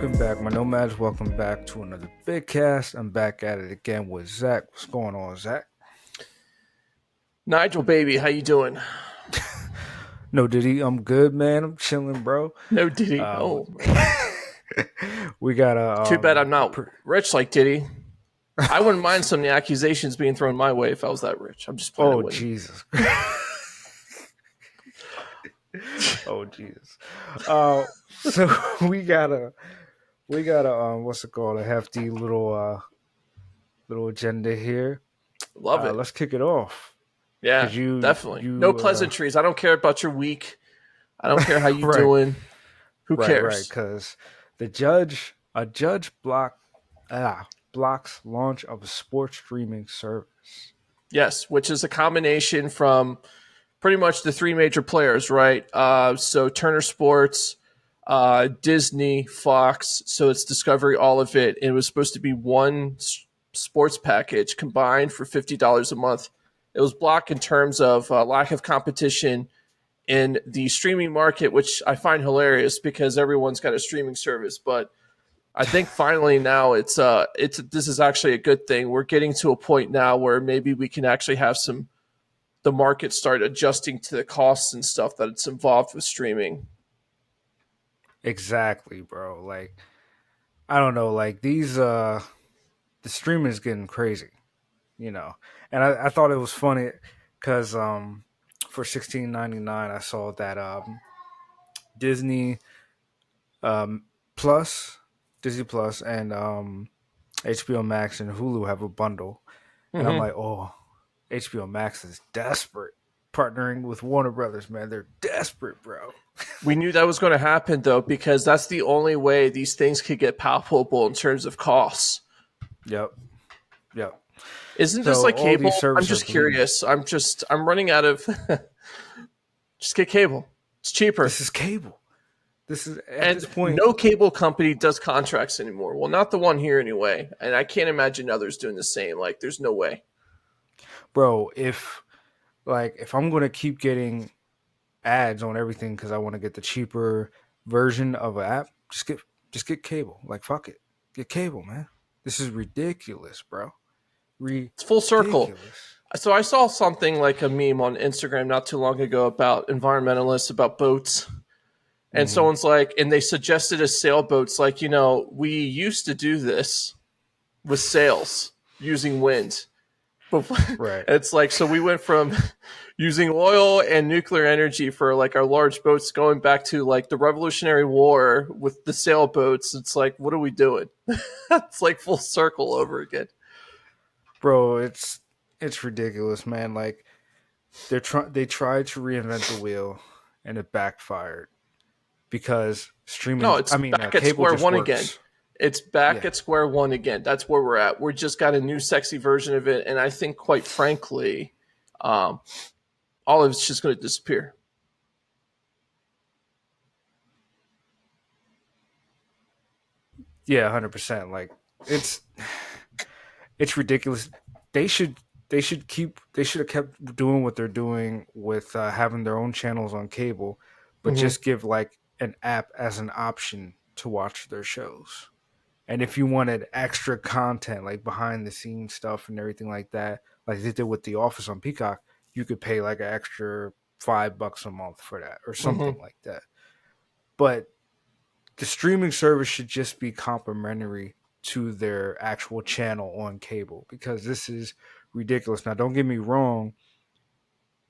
Welcome back, my Nomads. Welcome back to another Bitcast. I'm back at it again with Zach. What's going on, Zach? Nigel, baby, how you doing? No Diddy, I'm good, man. I'm chilling, bro. No Diddy. Uh, Oh, man. we got Too bad I'm not rich like Diddy. I wouldn't mind some of the accusations being thrown my way if I was that rich. I'm just playing. Oh Jesus. Oh Jesus. So we got a what's it called? A hefty little agenda here. Love it. Let's kick it off. Yeah, definitely. No pleasantries. I don't care about your week. I don't care how you right. doing. Who cares? Right, because a judge blocks launch of a sports streaming service. Yes, which is a combination from pretty much the three major players, right? So Turner Sports, Disney, Fox. So it's Discovery, all of it. It was supposed to be one sports package combined for $50 a month. It was blocked in terms of lack of competition in the streaming market, which I find hilarious because everyone's got a streaming service. But I think finally now this is actually a good thing. We're getting to a point now where maybe we can actually have the market start adjusting to the costs and stuff that it's involved with streaming. Exactly, bro. Like, I don't know, like the streaming is getting crazy, you know. And I thought it was funny because for $16.99 I saw that Disney Plus, Disney Plus, and HBO Max and Hulu have a bundle, and I'm like, oh, HBO Max is desperate, partnering with Warner Brothers. Man, they're desperate, bro. We knew that was going to happen though, because that's the only way these things could get palpable in terms of costs. Yep. Isn't this like cable? I'm just bleeding. curious. I'm running out of. Just get cable. It's cheaper. This is cable. This is at this point. No cable company does contracts anymore. Well, not the one here anyway. And I can't imagine others doing the same. Like, there's no way. Bro, if I'm going to keep getting ads on everything because I want to get the cheaper version of an app, just get cable. Like, fuck it. Get cable, man. This is ridiculous, bro. It's full circle. So I saw something like a meme on Instagram not too long ago about environmentalists, about boats. And someone's like, and they suggested as sailboats, like, we used to do this with sails using wind. But right. It's like, so we went from using oil and nuclear energy for like our large boats going back to like the Revolutionary War with the sailboats. It's like, what are we doing? It's like full circle over again. Bro, it's ridiculous, man. Like they tried to reinvent the wheel and it backfired because streaming. No, it's back at square one again. It's back at square one again. That's where we're at. We're just got a new sexy version of it, and I think, quite frankly, all of it's just going to disappear. Yeah, 100%. Like it's ridiculous. They should have kept doing what they're doing with having their own channels on cable, but just give like an app as an option to watch their shows. And if you wanted extra content, like behind the scenes stuff and everything like that, like they did with The Office on Peacock, you could pay like an extra $5 a month for that or something like that. But the streaming service should just be complimentary to their actual channel on cable because this is ridiculous. Now, don't get me wrong.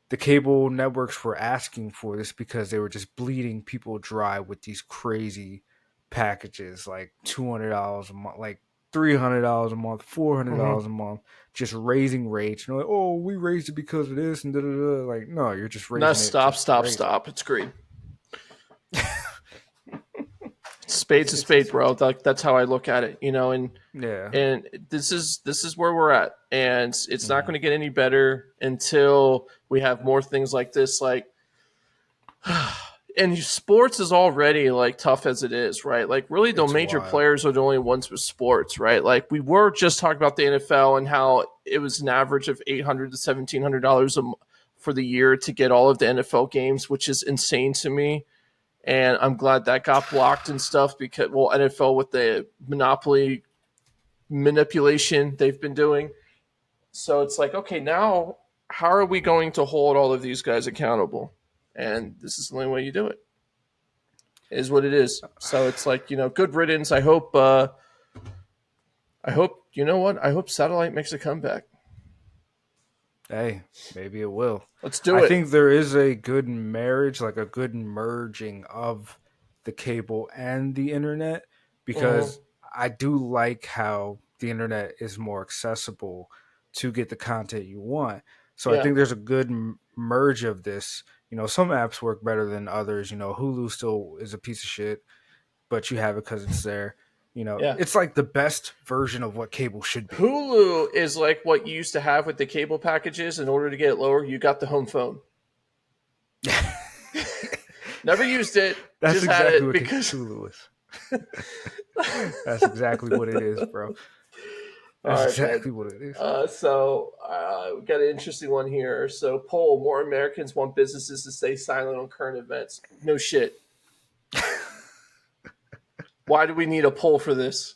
The cable networks were asking for this because they were just bleeding people dry with these crazy packages, like $200 a month, like $300 a month, $400 a month, just raising rates. Like, oh, we raised it because of this and da-da-da. Like, no, you're just raising it. Stop. It's great. Spade's a spade, bro. That's how I look at it, and this is where we're at, and it's not going to get any better until we have more things like this. Like, and sports is already like tough as it is, right? Like, really, the major players are the only ones with sports, right? Like, we were just talking about the NFL and how it was an average of $800 to $1,700 for the year to get all of the NFL games, which is insane to me. And I'm glad that got blocked and stuff because, well, NFL with the monopoly manipulation they've been doing. So it's like, okay, now how are we going to hold all of these guys accountable? And this is the only way you do it, is what it is. So it's like, good riddance. I hope, you know what? I hope satellite makes a comeback. Hey, maybe it will. Let's do I it. think there is a good marriage, like a good merging of the cable and the internet, Mm-hmm. because I do like how the internet is more accessible to get the content you want. So I Yeah. think there's a good merge of this. Some apps work better than others. Hulu still is a piece of shit, but you have it because it's there. Yeah. It's like the best version of what cable should be. Hulu is like what you used to have with the cable packages. In order to get it lower, you got the home phone. Never used it, That's just had exactly it what because. Hulu is. That's exactly what it is, bro. That's All right, man. exactly what it is. We got an interesting one here. So, poll: more Americans want businesses to stay silent on current events. No shit. Why do we need a poll for this?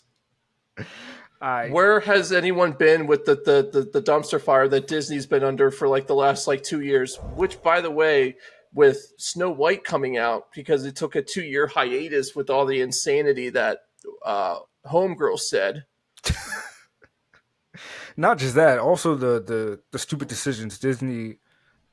I Where has anyone been with the dumpster fire that Disney's been under for like the last like 2 years? Which, by the way, with Snow White coming out because it took a 2 year hiatus with all the insanity that Homegirl said. not just that, also the stupid decisions Disney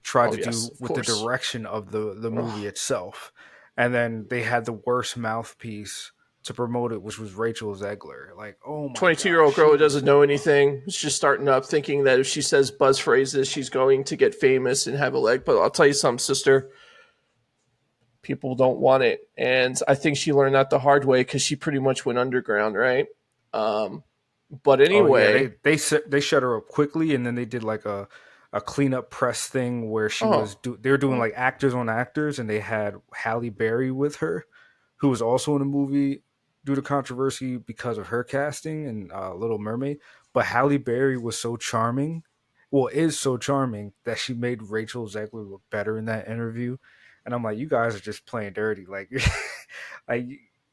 tried Oh to yes, do of with the course. direction of the movie Ugh. itself, and then they had the worst mouthpiece to promote it, which was Rachel Zegler. Like, oh my 22-year-old gosh, girl she who was doesn't know anything. Is just starting up thinking that if she says buzz phrases, she's going to get famous and have a leg. But I'll tell you something, sister. People don't want it. And I think she learned that the hard way because she pretty much went underground, right? Um, but Oh yeah, anyway, they shut her up quickly, and then they did like a cleanup press thing where oh, they were doing well, like actors on actors, and they had Halle Berry with her, who was also in the movie due to controversy because of her casting in Little Mermaid. But Halle Berry was so charming, well, is so charming that she made Rachel Zegler look better in that interview. And I'm like, you guys are just playing dirty, like, like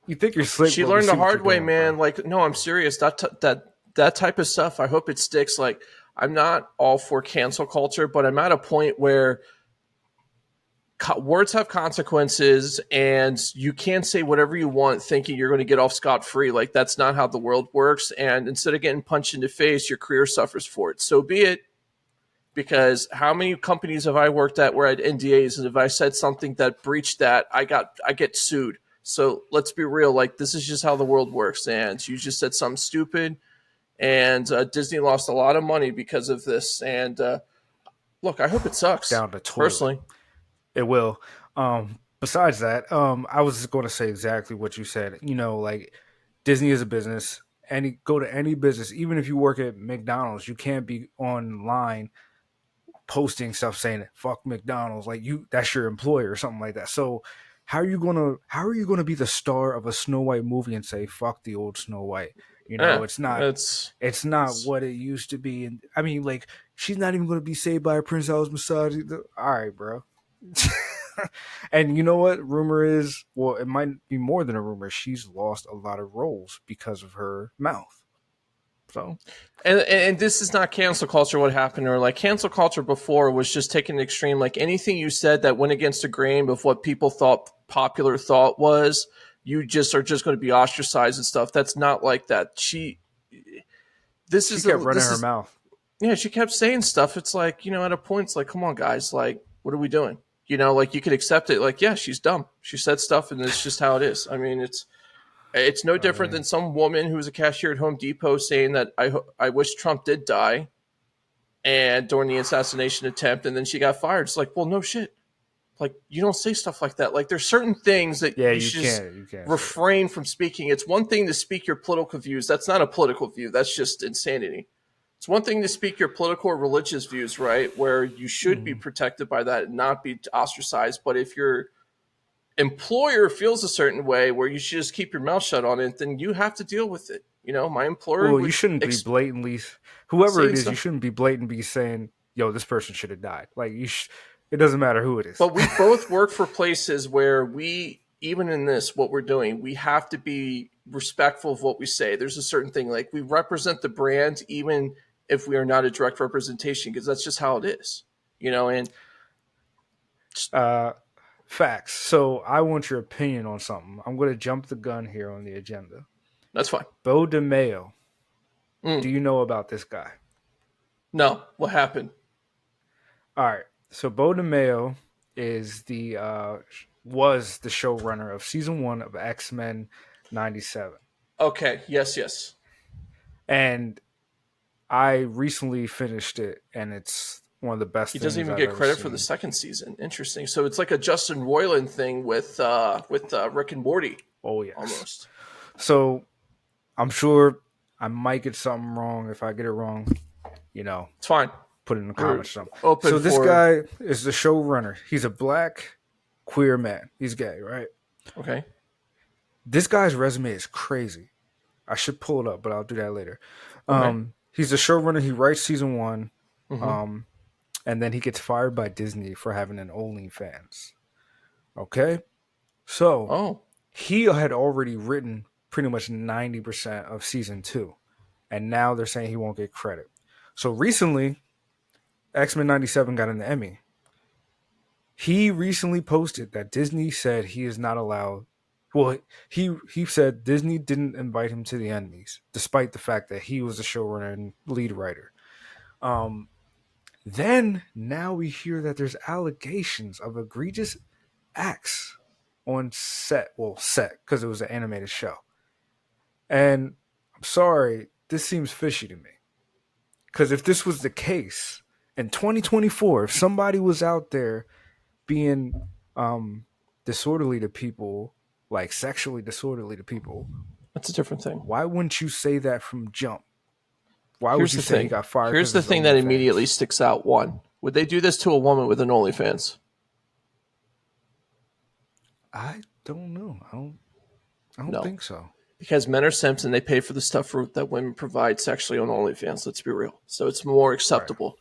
you think you're slick, she but we learned the see what you're hard way, doing, bro. man. Like, no, I'm serious. That type of stuff. I hope it sticks. Like, I'm not all for cancel culture, but I'm at a point where words have consequences and you can't say whatever you want thinking you're going to get off scot-free. Like, that's not how the world works, and instead of getting punched in the face, your career suffers for it. So be it. Because how many companies have I worked at where I had NDAs, and if I said something that breached that, I get sued. So let's be real. Like, this is just how the world works, and you just said something stupid, and Disney lost a lot of money because of this. And look, I hope it sucks Down the toilet. personally. It will. Besides that, I was just going to say exactly what you said. Like Disney is a business. Go to any business, even if you work at McDonald's, you can't be online posting stuff saying "fuck McDonald's." Like that's your employer or something like that. So how are you gonna be the star of a Snow White movie and say "fuck the old Snow White"? Yeah, It's not. it's, It's not it's what it used to be. And I mean, like, she's not even going to be saved by a Prince Alice massage. All right, bro. And you know what? Rumor is, well, it might be more than a rumor. She's lost a lot of roles because of her mouth. So, and this is not cancel culture. What happened, or like cancel culture before was just taking an extreme. Like anything you said that went against the grain of what people thought popular thought was, you just are just going to be ostracized and stuff. That's not like that. she kept running This her is mouth. yeah. She kept saying stuff. It's like at a point, it's like, come on, guys, like what are we doing? Like you could accept it. Like yeah, she's dumb. She said stuff, and it's just how it is. I mean, it's no I different than mean, some woman who was a cashier at Home Depot saying that I wish Trump did die and during the assassination attempt, and then she got fired. It's like, well, no shit. Like you don't say stuff like that. Like there's certain things that yeah, you you should just can't. You can't say that. refrain from speaking. It's one thing to speak your political views. That's not a political view. That's just insanity. It's one thing to speak your political or religious views, right? Where you should be Mhm. protected by that and not be ostracized. But if your employer feels a certain way where you should just keep your mouth shut on it, then you have to deal with it. My employer Well, you would shouldn't be blatantly, whoever it saying is, you stuff. shouldn't be blatantly saying, yo, this person should have died. Like, it doesn't matter who it is. But we both work for places where we even in this, what we're doing, we have to be respectful of what we say. There's a certain thing, like we represent the brand, even if we are not a direct representation, because that's just how it is, and Uh, Facts. So I want your opinion on something. I'm going to jump the gun here on the agenda. that's fine. Beau Demayo. Do Mm. you know about this guy? No, what happened? All right. So Beau Demayo is was the showrunner of season 1 of X-Men 97. Okay, yes, yes. And I recently finished it, and it's one of the best He doesn't things even I've get ever credit for the seen. second season. Interesting. So it's like a Justin Roiland thing with Rick and Morty, Oh yes. almost. So I'm sure I might get something wrong. If I get it wrong, you know, It's fine. put it in the We're comments. Something. open So this for. guy is the showrunner. He's a black queer man. He's gay, right? Okay. This guy's resume is crazy. I should pull it up, but I'll do that later. Okay. He's the showrunner. He writes season 1, Mm-hmm. um, and then he gets fired by Disney for having an OnlyFans. Okay, so Oh, he had already written pretty much 90% of season 2, and now they're saying he won't get credit. So recently, X-Men 97 got an Emmy. He recently posted that Disney said he is not allowed. Well, he said Disney didn't invite him to the Emmys, despite the fact that he was the showrunner and lead writer. Um, then now we hear that there's allegations of egregious acts on set. Well, set because it was an animated show. And I'm sorry, this seems fishy to me. Because if this was the case in 2024, if somebody was out there being disorderly to people, like sexually disorderly to people, that's a different thing. why wouldn't you say that from jump? Why would Here's you the say he thing. got fired Here's because of the his thing that immediately OnlyFans? sticks out. One, would they do this to a woman with an OnlyFans? I don't know. I don't No, think so. because men are simps and they pay for the stuff that women provide sexually on OnlyFans. Let's be real. So it's more Right. acceptable.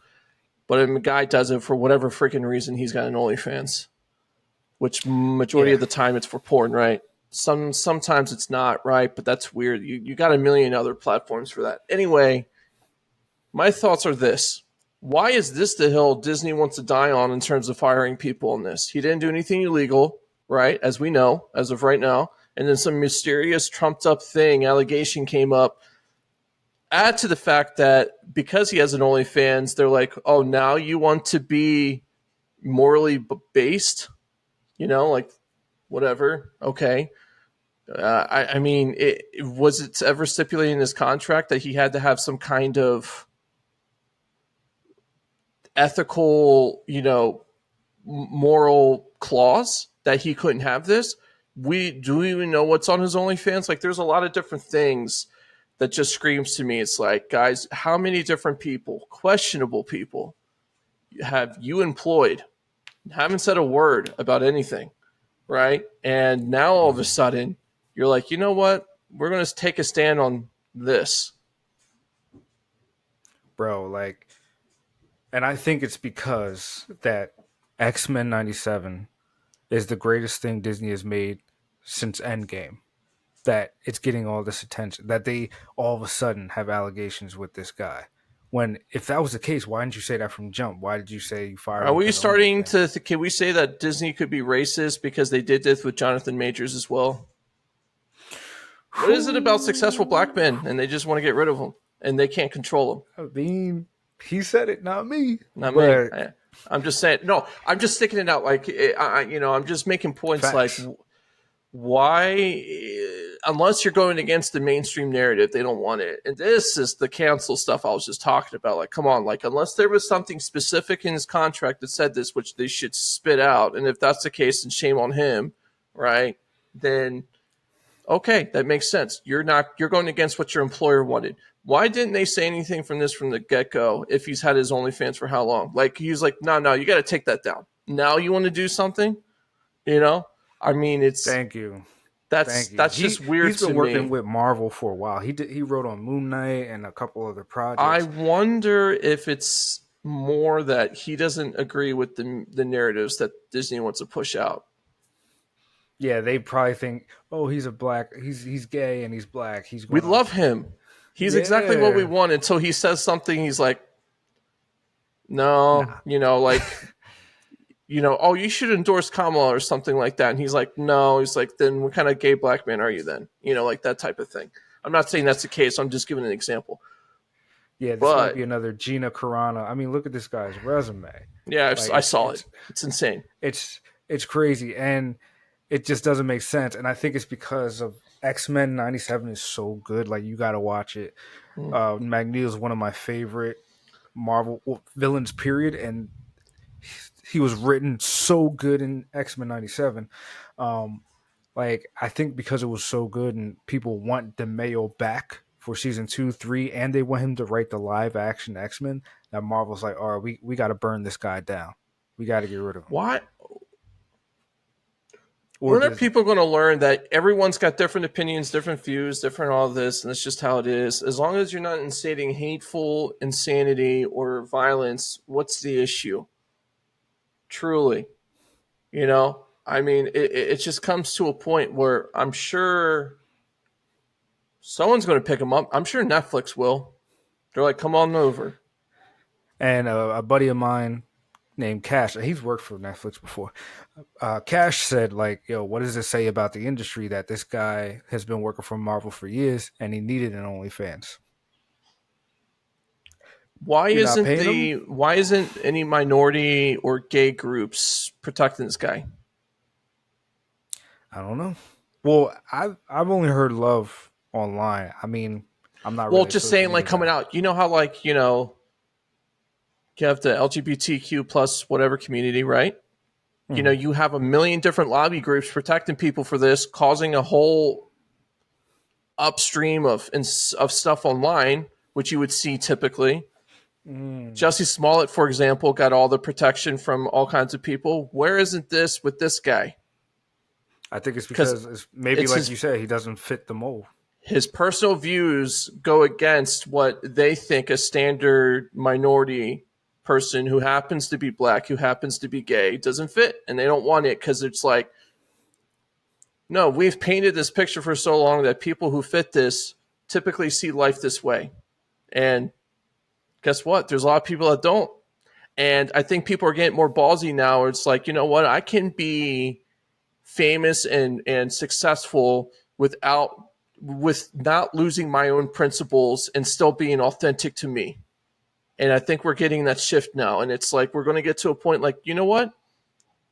But if a guy does it for whatever freaking reason, he's got an OnlyFans, which majority Yeah. of the time it's for porn, right? Sometimes it's not, right? But that's weird. You got a million other platforms for that. Anyway, my thoughts are this. Why is this the hill Disney wants to die on in terms of firing people in this? He didn't do anything illegal, right? As we know, as of right now. And then some mysterious trumped up allegation came up. Add to the fact that because he has an OnlyFans, they're like, oh, now you want to be morally based, like whatever. Okay. I mean, was it ever stipulated in his contract that he had to have some kind of ethical, moral clause that he couldn't have this? We do even know what's on his OnlyFans. Like, there's a lot of different things that just screams to me. It's like, guys, how many different people, questionable people, have you employed? Haven't said a word about anything, right? And now all of a Mhm. sudden, you're like, you know what? We're going to take a stand on this. Bro, like, and I think it's because that X-Men 97 is the greatest thing Disney has made since Endgame. That it's getting all this attention. That they all of a sudden have allegations with this guy. When if that was the case, why didn't you say that from jump? Why did you say you fired Are him we because of starting to? OnlyFans? Can we say that Disney could be racist because they did this with Jonathan Majors as well? What is it about successful black Whew. men and they just want to get rid of them and they can't control them? I mean, he said it, not me. Not me. But I'm just saying. No, I'm just sticking it out. Like, I'm just making points. Like, facts. why, unless you're going against the mainstream narrative, they don't want it. And this is the cancel stuff I was just talking about. Like, come on, like, unless there was something specific in his contract that said this, which they should spit out. And if that's the case, then shame on him, right? Then okay, that makes sense. You're going against what your employer wanted. Why didn't they say anything from the get go if he's had his OnlyFans for how long? Like he's like, no, you got to take that down. Now you want to do something, you know? I mean, it's Thank you. that's Thank you. that's just weird He's to been working me. with Marvel for a while. He wrote on Moon Knight and a couple other I projects. wonder if it's more that he doesn't agree with the narratives that Disney wants to push out. Yeah, they probably think, oh, he's gay and he's black. He's We gonna, love him. He's exactly what we yeah, want until he says something. He's like, no, nah. oh, you should endorse Kamala or something like that. And he's like, no. He's like, then what kind of gay black man are you then? Like that type of thing. I'm not saying that's the case. I'm just giving an example. Yeah, this might But be another Gina Carano. I mean, look at this guy's resume. yeah, Like I saw it. It's insane. it's it's crazy, and it just doesn't make sense. And I think it's because of X-Men '97 is so good. Like you got to watch it. Mm. Magneto is one of my favorite Marvel villains. Period, and he was written so good in X-Men '97. Um, like I think because it was so good, and people want Demayo back for season 2, 3, and they want him to write the live action X-Men. That Marvel's like, all right, we got to burn this guy down. We got to get rid of him. Why? Or When are Disney. people going to learn that everyone's got different opinions, different views, different all this, and it's just how it is? As long as you're not inciting hateful insanity or violence, what's the issue? Truly, I mean, it just comes to a point where I'm sure someone's going to pick them up. I'm sure Netflix will. They're like, come on over. And a buddy of mine named Cash, he's worked for Netflix before. Cash said, like, yo, what does it say about the industry that this guy has been working for Marvel for years and he needed an OnlyFans? Why You're not isn't paying him? the why isn't any minority or gay groups protecting this guy? I don't know. Well, I've only heard love online. I mean, I'm not Well, really a just social saying, like media coming guy. out, you know how you have the LGBTQ plus whatever community, right? Hmm. You have a million different lobby groups protecting people for this, causing a whole upstream of stuff online, which you would see typically. Mm. Jesse Smollett, for example, got all the protection from all kinds of people. Where isn't this with this guy? I think it's Because because it's maybe it's like you said, he doesn't fit the mold. his personal views go against what they think a standard minority person who happens to be black, who happens to be gay, doesn't fit, and they don't want it because it's like, no, we've painted this picture for so long that people who fit this typically see life this way. And guess what? There's a lot of people that don't. And I think people are getting more ballsy now. It's like, you know what? I can be famous and successful with not losing my own principles and still being authentic to me. And I think we're getting that shift now. And it's like we're going to get to a point like, you know what?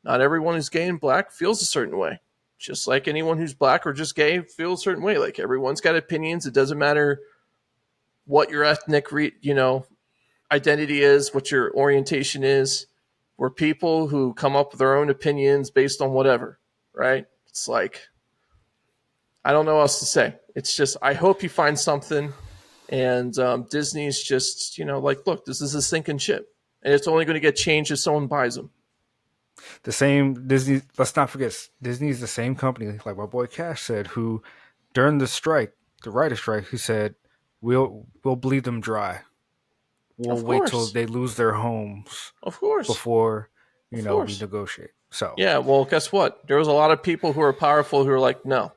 Not everyone who's gay and black feels a certain way. Just like anyone who's black or just gay feels a certain way. Like everyone's got opinions. It doesn't matter what your ethnic, identity is, what your orientation is. We're people who come up with their own opinions based on whatever, right? It's like, I don't know what else to say. It's just, I hope he finds something. And Disney's just, like, look, this is a sinking ship. And it's only going to get changed if someone buys them. The same Disney. Let's not forget, Disney's the same company, like my boy Cash said, who during the strike, the writer strike, he said, "We'll bleed them dry. We'll Of wait till course. they lose their homes Of course. before Of we course. negotiate." So, Yeah, well, guess what? There was a lot of people who are powerful who are like, no.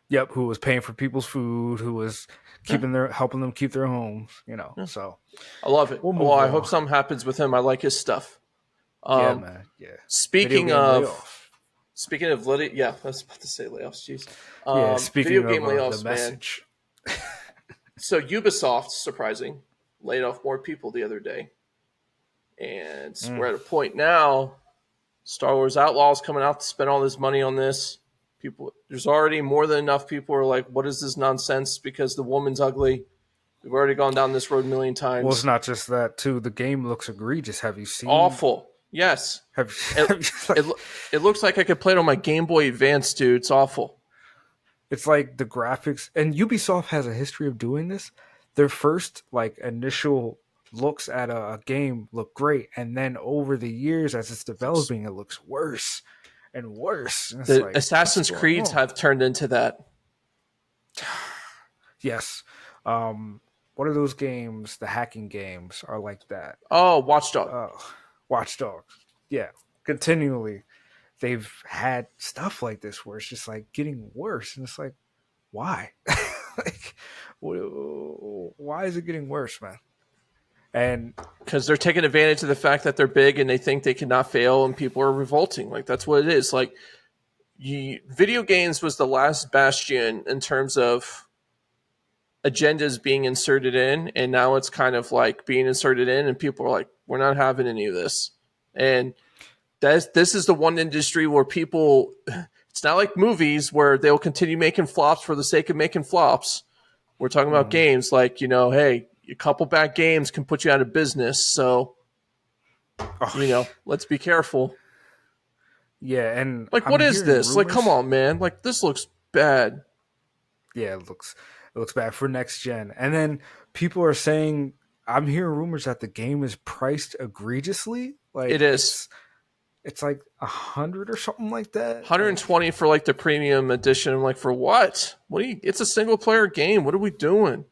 yep, who was paying for people's food, who was Yeah, helping them keep their homes, yeah. So I love it. we'll Well, move I hope on. something happens with him. I like his stuff. Yeah, Um, man. Yeah, video speaking game of layoffs. Speaking of yeah, I was about to say layoffs. Jeez, Yeah, video speaking game of the layoffs, man. message. So Ubisoft, surprising, laid off more people the other day, and we're Mm. at a point now. Star Wars Outlaws coming out to spend all this money on this. There's already more than enough people who are like, "What is this nonsense?" Because the woman's ugly. We've already gone down this road a million Well, it's times. not just that too. The game looks egregious. Have you seen? Awful. Yes. Have, It, have you, it, it looks like I could play it on my Game Boy Advance, dude. It's awful. it's like the graphics, and Ubisoft has a history of doing this. Their first like initial looks at a game look great, and then over the years as it's developing, it looks worse and worse. And it's The like, what's Assassin's going Creeds on? have turned into that. Yes. Um, what are those games? The hacking games are like that. Oh, Watchdog. Uh, Watch Dogs. Yeah, continually. they've had stuff like this where it's just like getting worse, and it's like, why? Like, why is it getting worse, man? And Because they're taking advantage of the fact that they're big and they think they cannot fail, and people are revolting. Like that's what it is. Like video games was the last bastion in terms of agendas being inserted in, and now it's kind of like being inserted in, and people are like, we're not having any of this. And this is the one industry where people, it's not like movies where they'll continue making flops for the sake of making flops. We're talking about mm, games like, hey, a couple bad games can put you out of business. So, oh, let's be careful. yeah, and Like, I'm what is hearing this? Like, come rumors. on, man. Like, this looks bad. Yeah, it looks bad for next gen. And then people are saying, I'm hearing rumors that the game is priced egregiously. It Like is it's like 100 or something like that. Like 120 for like the premium edition. I'm like, for what? It's a single player game. What are we doing?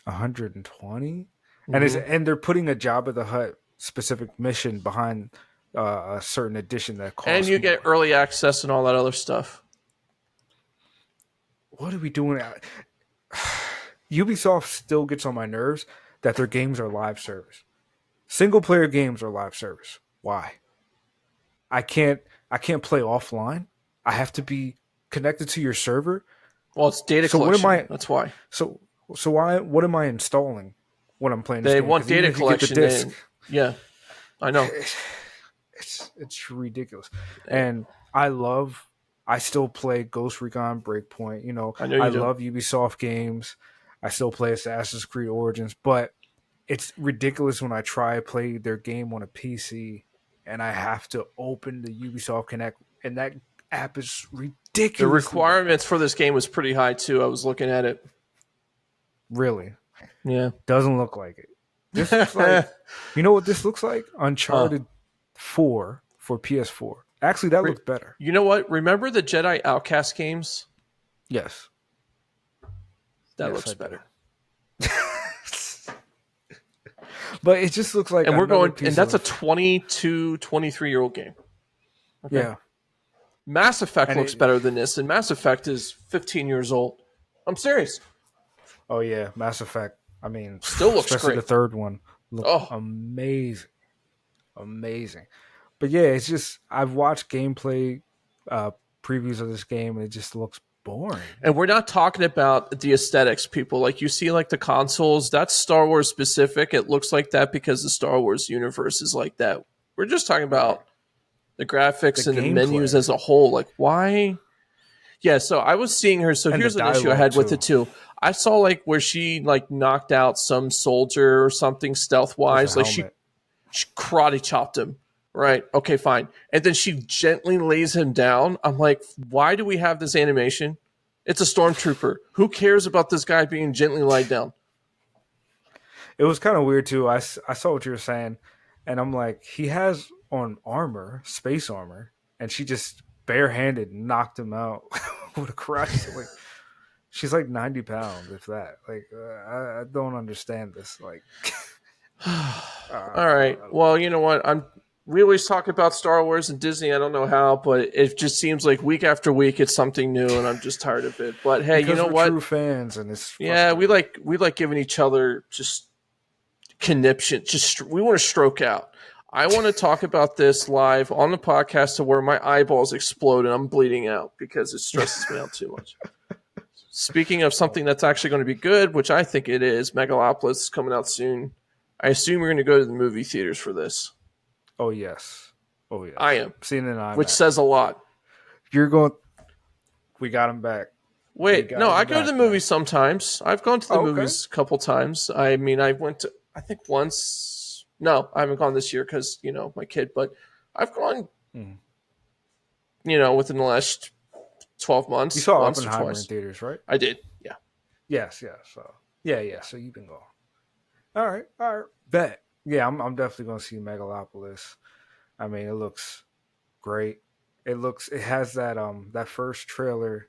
120, and Mm-hmm. they're putting a Jabba the Hutt specific mission behind a certain edition that And costs you get more. early access and all that other stuff. What are we doing? Ubisoft still gets on my nerves that their games are live service. Single player games are live service. Why? I can't I can't play offline. I have to be connected to your server. Well, it's data So what am collection. I That's why. so so why what am I installing when I'm playing this They game? want Because even data if you get the collection disc, in. Yeah, I know. it's ridiculous. And I still play Ghost Recon Breakpoint. I know I you do. love Ubisoft games. I still play Assassin's Creed Origins, but it's ridiculous when I try to play their game on a PC and I have to open the Ubisoft Connect, and that app is The ridiculously bad. requirements for this game was pretty high too. I was looking at it. Really, Yeah. doesn't look like it. This looks like, you know what this looks like? Huh. Uncharted 4 for PS4. Actually, that looks better. You know what? Remember the Jedi Outcast games? Yes. That Yes, looks I do. better. But it just looks like And we're another going, and piece that's a of 22, 23-year-old game. Okay. yeah. Mass Effect And looks better than this, and Mass Effect is 15 years old. I'm serious. oh yeah, Mass Effect. I mean, Still looks especially the great. third one looked Oh, amazing, amazing. But yeah, it's just I've watched gameplay uh, previews of this game, and it just looks boring. and we're not talking about the aesthetics, people. Like you see, like the consoles, that's Star Wars specific. It looks like that because the Star Wars universe is like that. We're just talking about the The graphics and the menus gameplay as a whole. Like, why? Yeah, so I was seeing her. So and the here's an issue I dialogue had with too it too. I saw like where she like knocked out some soldier or something stealth with the wise. Like helmet. she karate chopped him. Right. Okay, fine. And then she gently lays him down. I'm like, why do we have this animation? It's a stormtrooper. Who cares about this guy being gently laid down? It was kind of weird too. I saw what you were saying, and I'm like, he has on armor, space armor, and she just barehanded knocked him out with a karate. Like she's like 90 pounds, if that. Like I don't understand this. Like All right. I don't Well, know. you know what? We always talk about Star Wars and Disney. I don't know how, but it just seems like week after week it's something new, and I'm just tired of it. But hey, you Because know we're true what? fans, and it's Yeah, frustrating. we like giving each other just conniption. Just we want to stroke out. I want to talk about this live on the podcast to where my eyeballs explode and I'm bleeding out because it stresses me out too much. Speaking of something that's actually going to be good, which I think it is, Megalopolis is coming out soon. I assume we're going to go to the movie theaters for this. Oh yes, oh I yes. am, Seeing it in which IMAX. says a lot. You're going. We got him back. We Wait, got no, I him go to the back, man. movies sometimes. I've gone to the Oh, okay. movies a couple times. I mean, I went to, I think once. No, I haven't gone this year because, my kid, but I've gone, Mm. within the last 12 You months, saw once or Oppenheimer in twice. theaters, right? I did. Yeah. Yes, yes. So yeah. So you can go. All right. Bet. Yeah, I'm definitely gonna see Megalopolis. I mean, it looks great. It has that first trailer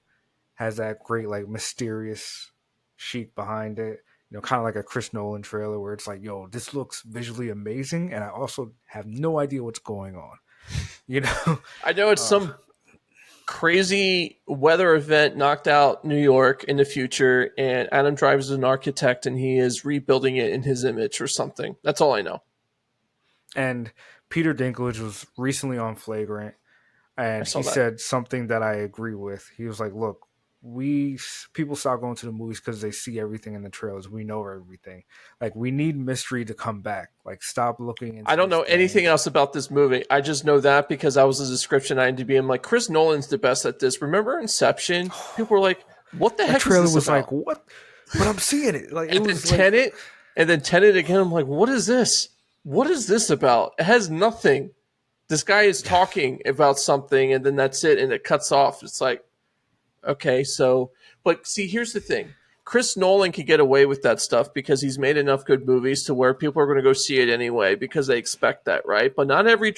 has that great like mysterious chic behind it. Kind of like a Chris Nolan trailer where it's like, yo, this looks visually amazing, and I also have no idea what's going on. You know, I know it's uh, some crazy weather event knocked out New York in the future, and Adam Driver is an architect, and he is rebuilding it in his image or something. That's all I know. and Peter Dinklage was recently on Flagrant, I and he saw that. said something that I agree with. He was like, "Look, we people stop going to the movies because they see everything in the trailers. We know everything. Like we need mystery to come back. Like stop looking I into don't these know anything things." else about this movie. I just know that because I was a description on IMDb. I'm like, Chris Nolan's the best at this. Remember Inception? People were like, what the That heck is trailer this was like, about? "What?" But I'm seeing it. Like it And then was like, Tenet, and then Tenet again. I'm like, what is this? What is this about? It has nothing. This guy is talking about something, and then that's it, and it cuts off. It's like, okay, so, but see, here's the thing. Chris Nolan can get away with that stuff because he's made enough good movies to where people are going to go see it anyway because they expect that, right? But not every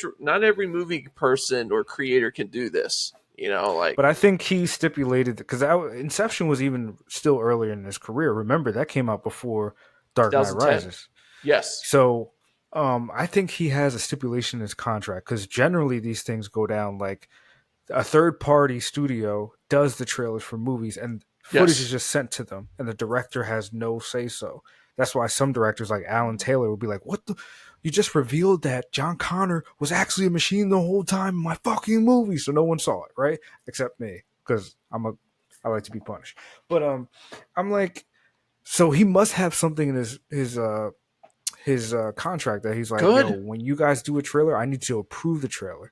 movie person or creator can do this. Like but I think he stipulated because Inception was even still earlier in his career. Remember that came out before Dark Knight 2010. Rises. Yes. So I think he has a stipulation in his contract because generally these things go down like a third party studio does the trailers for movies and footage is Yes. just sent to them and the director has no say so. That's why some directors like Alan Taylor would be like, "What the? You just revealed that John Connor was actually a machine the whole time in my fucking movie, so no one saw it, right? Except me, because I like to be punished." But I'm like, so he must have something in his contract that he's like, "Yo, Good. when you guys do a trailer, I need to approve the trailer."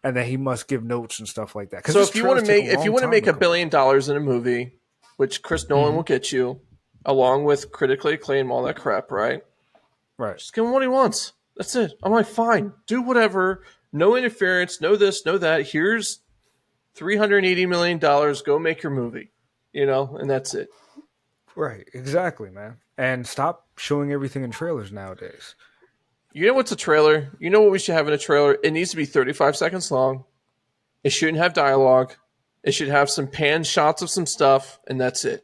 And then he must give notes and stuff like that because So this if you want trailers to take a make if you long want to time make to come out. $1 billion in a movie, which Chris Nolan will Mm-hmm. get you, along with critically acclaimed, all that crap, right? Right, Just give him what he wants. That's it. I'm like, fine, do whatever. No interference. No this. No that. Here's $380 million. Go make your movie. And that's it. right, exactly, man. And stop showing everything in trailers nowadays. You know what's a trailer? You know what we should have in a trailer? It needs to be 35 seconds long. It shouldn't have dialogue. It should have some pan shots of some stuff, and that's it.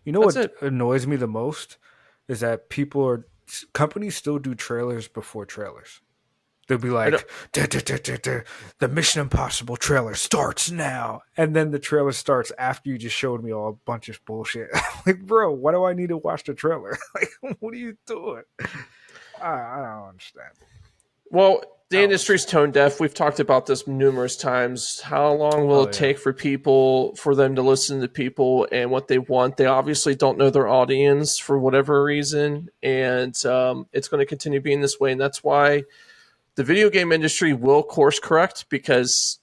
You know That's what it. annoys me the most is that companies still do trailers before trailers. They'll be I don't. like, "Duh, duh, duh, duh, duh, the Mission Impossible trailer starts now," and then the trailer starts after you just showed me all a bunch of bullshit. Like, bro, why do I need to watch the trailer? Like, what are you doing? I don't understand. Well, I the don't industry's understand. tone deaf. We've talked about this numerous times. How long will Oh it yeah, take for them to listen to people and what they want? They obviously don't know their audience for whatever reason, and it's going to continue being this way. And that's why the video game industry will course correct because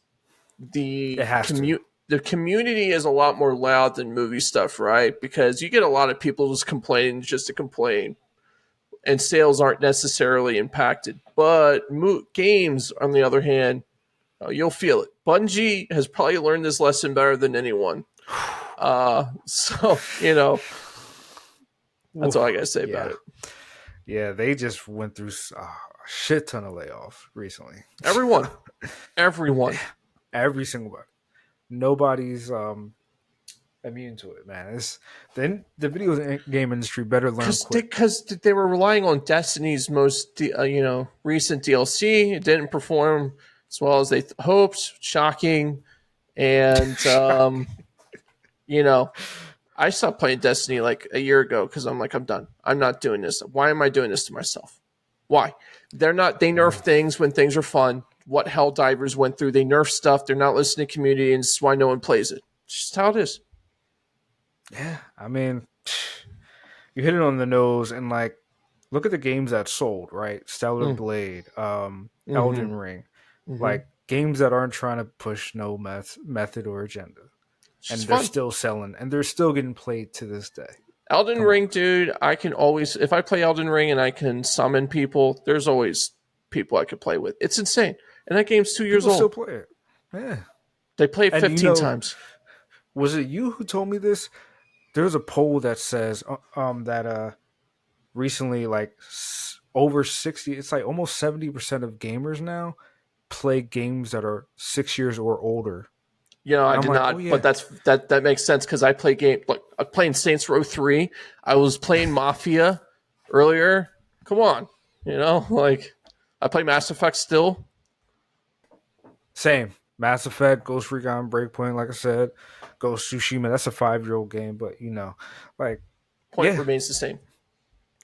it the has to. the community is a lot more loud than movie stuff, right? Because you get a lot of people just complaining just to complain, and sales aren't necessarily impacted. But games, on the other hand, you'll feel it. Bungie has probably learned this lesson better than anyone. So that's all I gotta say about Yeah, it. yeah, they just went through a shit ton of layoffs recently. Everyone, everyone, Every single one. Nobody's immune to it, man. It's the video game industry better learn quick. because they were relying on Destiny's most recent DLC. It didn't perform as well as they hoped. Shocking, and you know I stopped playing Destiny like a year ago because I'm like, I'm done. I'm not doing this. Why am I doing this to myself? Why? They're not. They nerf things when things are fun. What Helldivers went through, they nerf stuff. They're not listening to community, and it's why no one plays it. It's just how it is. Yeah, I mean, you hit it on the nose, and like, look at the games that sold, right? Stellar Mm, Blade, mm-hmm, Elden Ring, mm-hmm. like games that aren't trying to push no method or agenda, It's just and they're fun. still selling, and they're still getting played to this day. Elden Come on, Ring, dude. I can always, if I play Elden Ring and I can summon people, there's always people I could play with. It's insane. And that game's 2 years people still old. play it. Yeah, They play it and 15 times. was it you who told me this? There's a poll that says that recently like over 60, it's like almost 70% of gamers now play games that are 6 years or older. I And I'm did like, oh not, but yeah, that makes sense because I play game like I'm playing Saints Row 3. I was playing Mafia earlier. Come on, like I play Mass Effect still. Same. Mass Effect, Ghost Recon Breakpoint, like I said, Ghost Tsushima. That's a 5-year-old game, but like Point yeah, remains the same.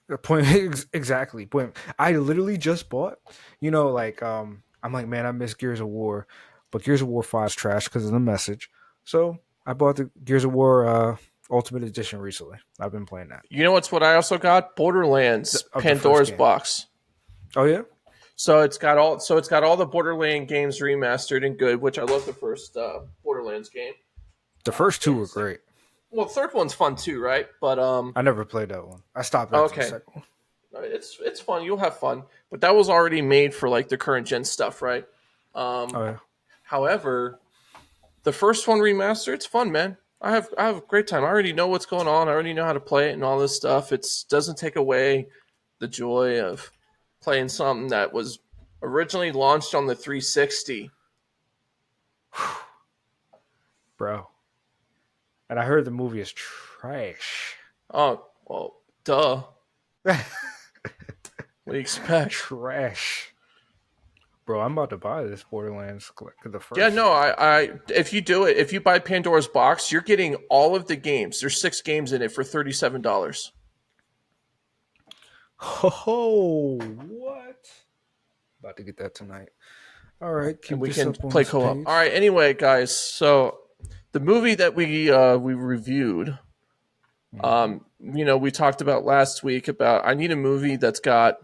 the point exactly. Point. I literally just bought. I'm like, man, I miss Gears of War, but Gears of War 5 is trash because of the message. So I bought the Gears of War Ultimate Edition recently. I've been playing that You know what's what I also got? Borderlands of the first Pandora's game. box. Oh yeah, So it's got all the Borderlands games remastered and good, which I love the first Borderlands game. the first two And were great. well, the third one's fun too, right? But I never played that one. I stopped after the okay, second one. it's fun. You'll have fun, but that was already made for like the current gen stuff, right? Um, Oh yeah. However, the first one remastered, it's fun, man. I have a great time. I already know what's going on. I already know how to play it and all this stuff. It doesn't take away the joy of playing something that was originally launched on the 360. Bro. And I heard the movie is trash. Oh well, duh. What do you expect? Trash. Bro, I'm about to buy this Borderlands the Yeah, first. no. If you do it, if you buy Pandora's box, you're getting all of the games. There's 6 games in it for $37. Oh, what? About to get that tonight. All right, And keep we this can up on play this co-op. All page. right. Anyway, guys, so the movie that we reviewed, Hmm. we talked about last week about I need a movie that's got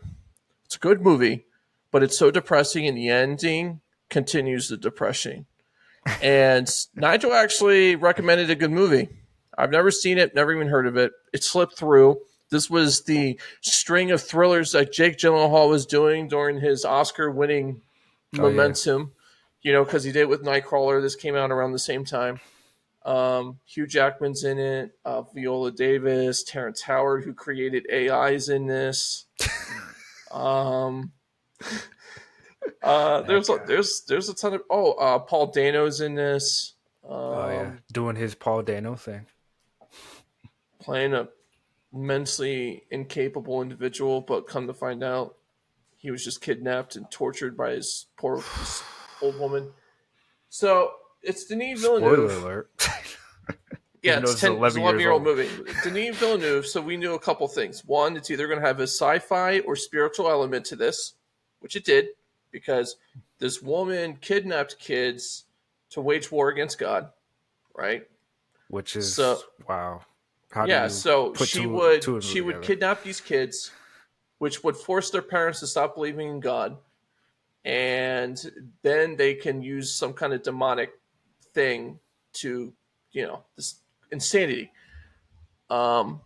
it's a good movie, but it's so depressing, and the ending continues the depression. And Nigel actually recommended a good movie. I've never seen it, never even heard of it. It slipped through. This was the string of thrillers that Jake Gyllenhaal was doing during his Oscar-winning Oh yeah, momentum. Because he did it with Nightcrawler. This came out around the same time. Hugh Jackman's in it. Viola Davis, Terrence Howard, who created AI's in this. Um, that there's a, guy. there's a ton of Paul Dano's in this. Oh yeah, Um, doing his Paul Dano thing. Playing a immensely incapable individual, but come to find out, he was just kidnapped and tortured by this old woman. So it's Denis Spoiler Villeneuve. alert. Yeah, Even though it's it's an 11 11 years year old old. movie. Denis Villeneuve. So we knew a couple things. One, it's either going to have a sci-fi or spiritual element to this, which it did, because this woman kidnapped kids to wage war against God, right? Which So is wow. How do yeah, you so put she two would two and two she would together? kidnap these kids, which would force their parents to stop believing in God, and then they can use some kind of demonic thing to, this insanity. Um,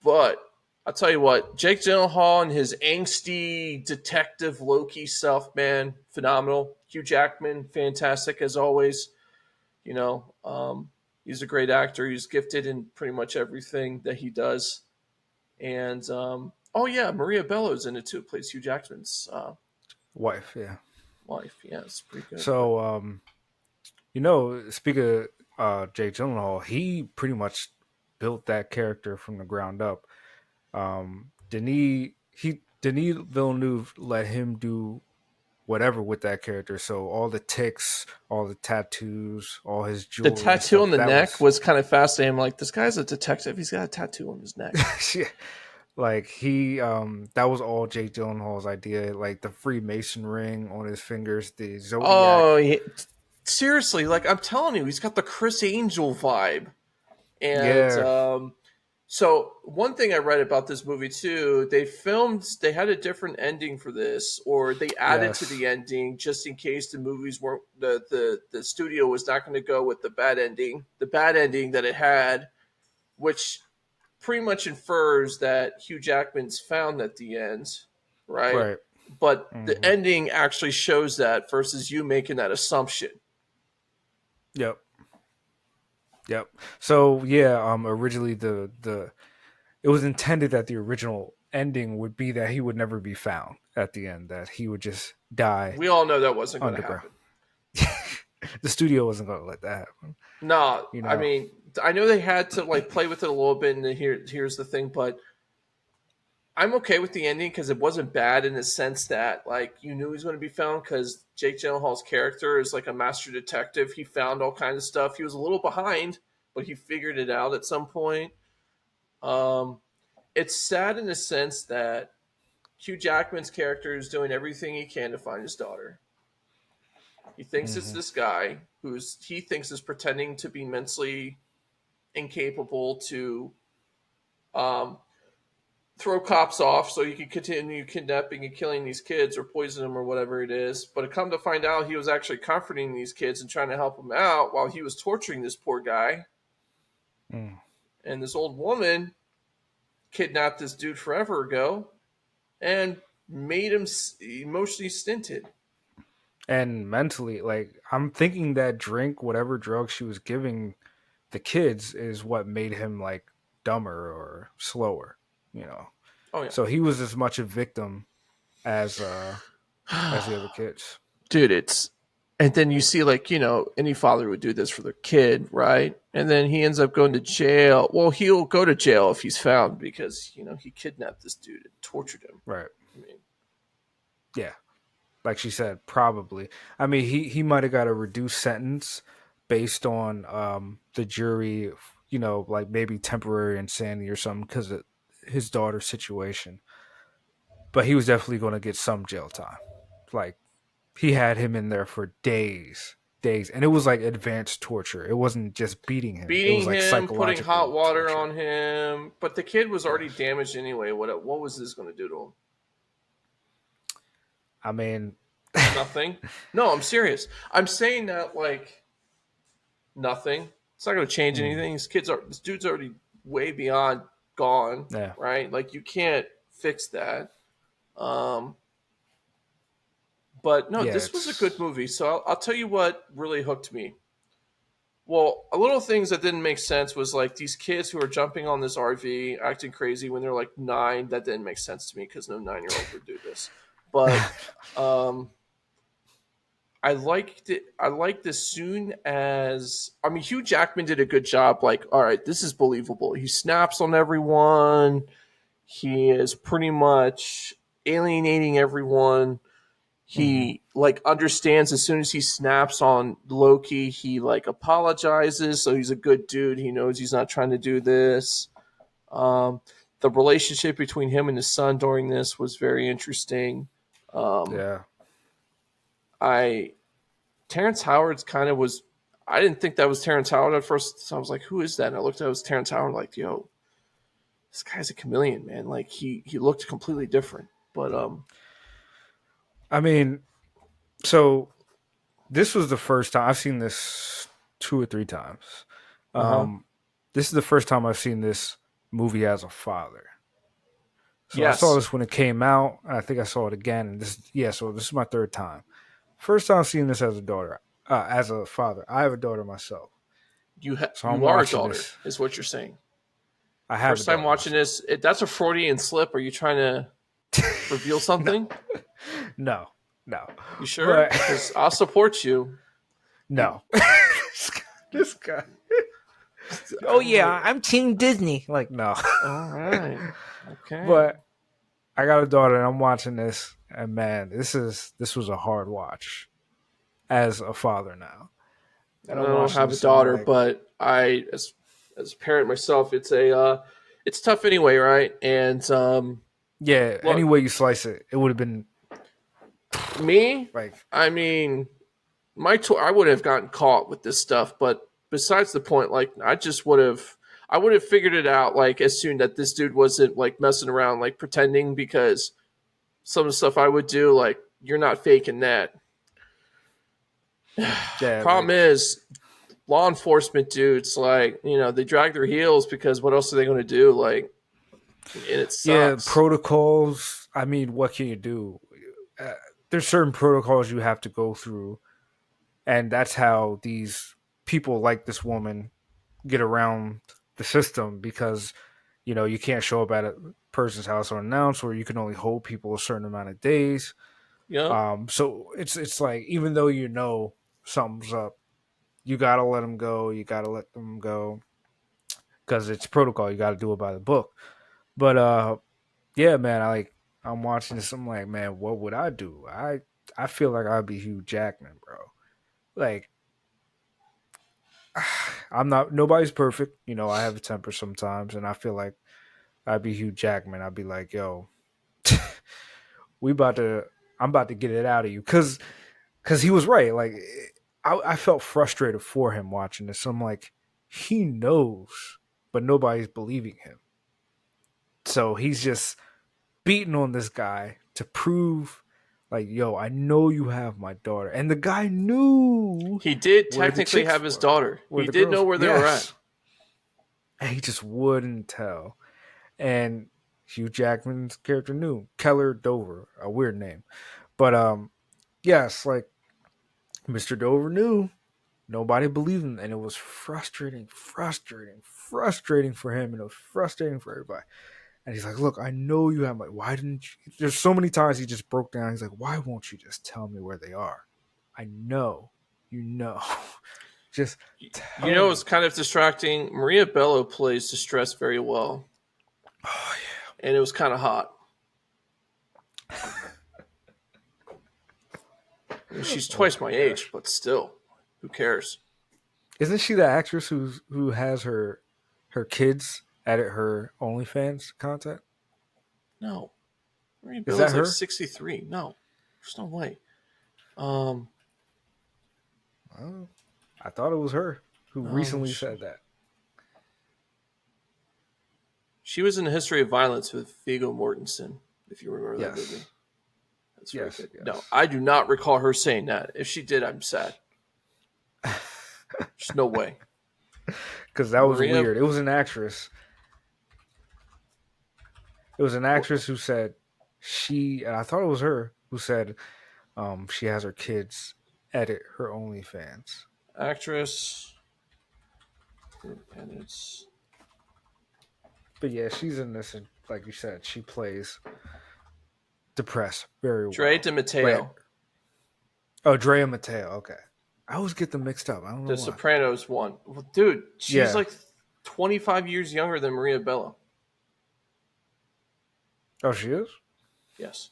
but I'll tell you what, Jake Gyllenhaal and his angsty detective Loki self, man, phenomenal. Hugh Jackman, fantastic as always. You know, um, he's a great actor. He's gifted in pretty much everything that he does. And oh yeah, Maria Bello's in it too. Plays Hugh Jackman's Wife, yeah. wife. Yeah, it's pretty good. But So speaking of Jake Gyllenhaal, he pretty much built that character from the ground up. Denis Villeneuve let him do whatever with that character. So all the ticks, all the tattoos, all his the jewelry and tattoo on stuff. the That neck was was kind of fascinating. I'm like, this guy's a detective. He's got a tattoo on his neck. like he that was all Jake Gyllenhaal's idea. Like the Freemason ring on his fingers, the Oh, Zodiac. seriously, like I'm telling you, he's got the Chris Angel vibe. And Yeah, so one thing I read about this movie too, they had a different ending for this, or they added to yes, the ending just in case the movies weren't the studio was not going to go with the bad ending that it had, which pretty much infers that Hugh Jackman's found at the end, right? right. But the Hmm. ending actually shows that versus you making that assumption. Yep. Yep. So yeah, originally the it was intended that the original ending would be that he would never be found at the end, that he would just die We all know that wasn't going to underground. happen. The studio wasn't going to let that happen. No, You I know. mean, I know they had to like play with it a little bit, and here's the thing, but I'm okay with the ending because it wasn't bad in the sense that like you knew he was going to be found because Jake Gyllenhaal's character is like a master detective. He found all kinds of stuff. He was a little behind, but he figured it out at some point. Um, it's sad in the sense that Hugh Jackman's character is doing everything he can to find his daughter. He thinks it's Hmm. this guy who's he thinks is pretending to be mentally incapable to um, throw cops off so he can continue kidnapping and killing these kids or poison them or whatever it is. But it come to find out he was actually comforting these kids and trying to help them out while he was torturing this poor guy. Mm. And this old woman kidnapped this dude forever ago and made him emotionally stinted. And mentally, like I'm thinking that drink, whatever drug she was giving the kids, is what made him like dumber or slower. You know, Oh so he was as much a victim as yeah. the other kids. Dude, it's and then you see like, any father would do this for their kid, right? And then he ends up going to jail. Well, he'll go to jail if he's found because, he kidnapped this dude and tortured him. Right. I mean, Yeah. Like she said, probably. I mean, he might have got a reduced sentence based on the jury, like maybe temporary insanity or something because of his daughter's situation. But he was definitely going to get some jail time. Like he had him in there for days, days, and it was like advanced torture. It wasn't just beating him; it was beating like him, putting hot psychological water torture. on him, but the kid was already Yes. damaged anyway. What was this going to do to him? I mean, Nothing. No, I'm serious. I'm saying that like nothing. It's not going to change hmm, anything. This dude's already way beyond gone, yeah, right? Like you can't fix that. Um, but no, yeah, this was a good it's movie. So I'll tell you what really hooked me. Well, a little things that didn't make sense was like these kids who are jumping on this RV acting crazy when they're like 9. That didn't make sense to me because no 9-year-old would do this. But um, I liked it. I liked as soon as Hugh Jackman did a good job. Like, all right, this is believable. He snaps on everyone. He is pretty much alienating everyone. hmm, He like understands as soon as he snaps on Loki, he like apologizes. So he's a good dude. He knows he's not trying to do this. Um, the relationship between him and his son during this was very interesting. Um, yeah. I Terrence Howard's kind of was. I didn't think that was Terrence Howard at first. So I was like, "Who is that?" And I looked at it was Terrence Howard. Like, yo, this guy's a chameleon, man. Like he looked completely different. But I mean, so this was the first time I've seen this two or three times. uh huh. Um, this is the first time I've seen this movie as a father. So I saw Yes, this when it came out. And I think I saw it again, and so this is my third time. First time seeing this as a daughter, as a father. I have a daughter myself, so I'm you are a watching daughter, this. is what you're saying. I have a First time daughter watching myself. this, that's a Freudian slip. Are you trying to reveal No, something? no, no, You sure? but Because I'll support you. no. This guy. Oh I'm yeah, like, I'm Team Disney. Like no, all right, okay. but I got a daughter, and I'm watching this, and man, this was a hard watch as a father now, I and I'm don't watching have a this, and I'm daughter, like, but as a parent myself, it's tough anyway, right? And yeah. Any look, way you slice it, it would have been me, like, I mean, I would have gotten caught with this stuff, but besides the point, like I would have figured it out like as soon that this dude wasn't like messing around, like pretending because some of the stuff I would do, like you're not faking that. yeah, Problem like is, law enforcement dudes, like they drag their heels because what else are they going to do? Like, and it yeah, sucks. protocols. I mean, what can you do? Uh, there's certain protocols you have to go through, and that's how these people like this woman get around the system because you can't show up at a person's house unannounced, or you can only hold people a certain amount of days. Yep. So it's like even though something's up, you gotta let them go. You gotta let them go because it's protocol. You got to do it by the book. But yeah, man. I'm watching this. I'm like, man, what would I do? I feel like I'd be Hugh Jackman, bro. Like, I'm not. Nobody's perfect. You know, I have a temper sometimes, and I feel like I'd be Hugh Jackman. I'd be like, yo, we about to. I'm about to get it out of you, because he was right. Like, I felt frustrated for him watching this. I'm like, he knows, but nobody's believing him. So he's just beating on this guy to prove, like, yo, I know you have my daughter. And the guy knew He did where the technically have chicks his were, daughter. where He the did know girls. where they were at. Yes. And he just wouldn't tell. And Hugh Jackman's character knew. Keller Dover, a weird name. But yes, like Mr. Dover knew. Nobody believed him, and it was frustrating for him, and it was frustrating for everybody. And he's like, "Look, I know you have my. Why didn't you?" There's so many times he just broke down. He's like, "Why won't you just tell me where they are? I know, you know, just You tell know, it's me." kind of distracting. Maria Bello plays distress very well, Oh and it was kind of hot. I mean, yeah. she's Oh twice my my age, gosh. but still, who cares? Isn't she the actress who has her kids edit her OnlyFans content? No, Maria Is Bello's that like her? 63. No, there's no way. Um, Oh, I thought it was her who no, recently said that. she was in A History of Violence with Viggo Mortensen. If you remember that movie, Yes, that's very yes, good. No, yes. I do not recall her saying that. If she did, I'm sad. There's no way. Because that was Maria, weird. It was an actress. It was an actress who said she. And I thought it was her who said she has her kids edit her OnlyFans. actress, and it's But yeah, she's in this, and like you said, she plays depressed very Dre well. Like, DeMatteo. oh, Drea Mateo. Okay, I always get them mixed up. I don't know The why. Sopranos one. Well, dude, she's Yeah. like 25 years younger than Maria Bello. Oh, she is. Yes.